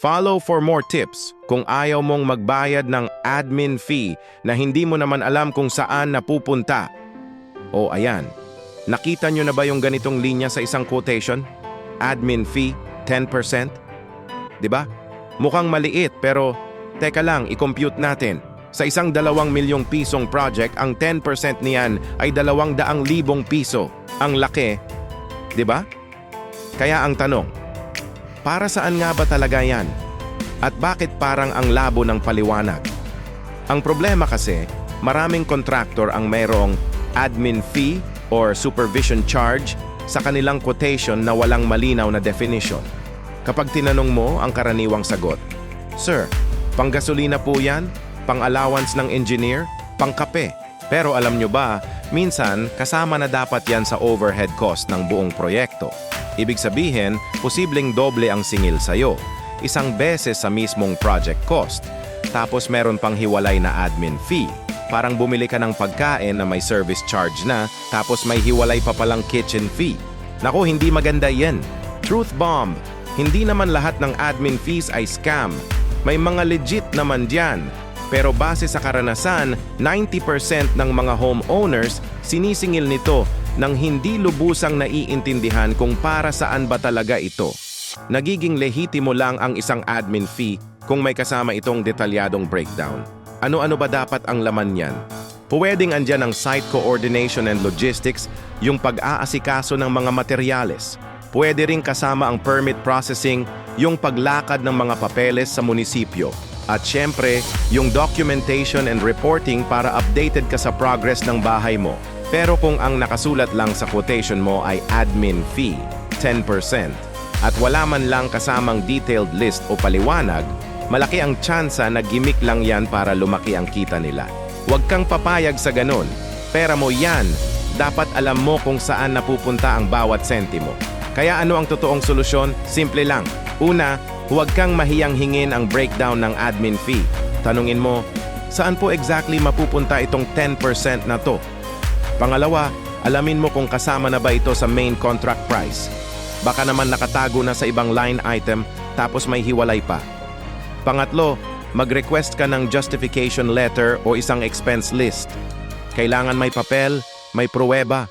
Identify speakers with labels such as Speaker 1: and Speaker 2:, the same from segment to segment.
Speaker 1: Follow for more tips kung ayaw mong magbayad ng admin fee na hindi mo naman alam kung saan napupunta. O ayan, nakita nyo na ba yung ganitong linya sa isang quotation? Admin fee, 10%? Diba? Mukhang maliit pero teka lang, i-compute natin. Sa isang 2 milyong pisong project, ang 10% niyan ay 200,000 piso. Ang laki, diba? Kaya ang tanong, para saan nga ba talaga yan? At bakit parang ang labo ng paliwanag? Ang problema kasi, maraming contractor ang mayroong admin fee or supervision charge sa kanilang quotation na walang malinaw na definition. Kapag tinanong mo ang karaniwang sagot, "Sir, panggasolina po yan? Pang-allowance ng engineer? Pangkape?" Pero alam nyo ba, minsan kasama na dapat yan sa overhead cost ng buong proyekto. Ibig sabihin, posibleng doble ang singil sa'yo. Isang beses sa mismong project cost. Tapos meron pang hiwalay na admin fee. Parang bumili ka ng pagkain na may service charge na, tapos may hiwalay pa palang kitchen fee. Naku, hindi maganda yan. Truth bomb. Hindi naman lahat ng admin fees ay scam. May mga legit naman diyan. Pero base sa karanasan, 90% ng mga homeowners sinisingil nito nang hindi lubusang naiintindihan kung para saan ba talaga ito. Nagiging lehitimo lang ang isang admin fee kung may kasama itong detalyadong breakdown. Ano-ano ba dapat ang laman niyan? Pwedeng andyan ang site coordination and logistics, yung pag-aasikaso ng mga materyales. Pwede ring kasama ang permit processing, yung paglakad ng mga papeles sa munisipyo. At syempre, yung documentation and reporting para updated ka sa progress ng bahay mo. Pero kung ang nakasulat lang sa quotation mo ay admin fee, 10%, at wala man lang kasamang detailed list o paliwanag, malaki ang tsansa na gimmick lang yan para lumaki ang kita nila. Huwag kang papayag sa ganun. Pera mo yan. Dapat alam mo kung saan napupunta ang bawat sentimo. Kaya ano ang totoong solusyon? Simple lang. Una, huwag kang mahiyang hingin ang breakdown ng admin fee. Tanungin mo, saan po exactly mapupunta itong 10% na to? Pangalawa, alamin mo kung kasama na ba ito sa main contract price. Baka naman nakatago na sa ibang line item tapos may hiwalay pa. Pangatlo, mag-request ka ng justification letter o isang expense list. Kailangan may papel, may pruweba.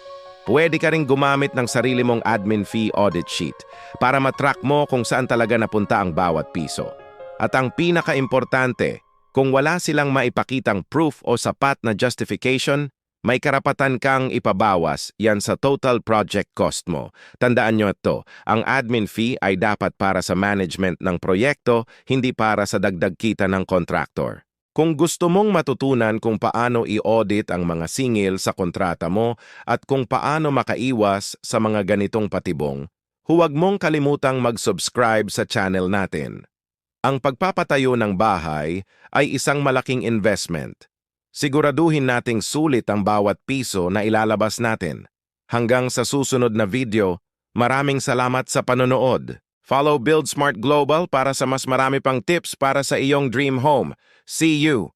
Speaker 1: Pwede ka ring gumamit ng sarili mong admin fee audit sheet para matrack mo kung saan talaga napunta ang bawat piso. At ang pinaka-importante, kung wala silang maipakitang proof o sapat na justification, may karapatan kang ipabawas yan sa total project cost mo. Tandaan nyo ito, ang admin fee ay dapat para sa management ng proyekto, hindi para sa dagdag kita ng contractor. Kung gusto mong matutunan kung paano i-audit ang mga singil sa kontrata mo at kung paano makaiwas sa mga ganitong patibong, huwag mong kalimutang mag-subscribe sa channel natin. Ang pagpapatayo ng bahay ay isang malaking investment. Siguraduhin nating sulit ang bawat piso na ilalabas natin. Hanggang sa susunod na video, maraming salamat sa panonood. Follow Build Smart Global para sa mas marami pang tips para sa iyong dream home. See you!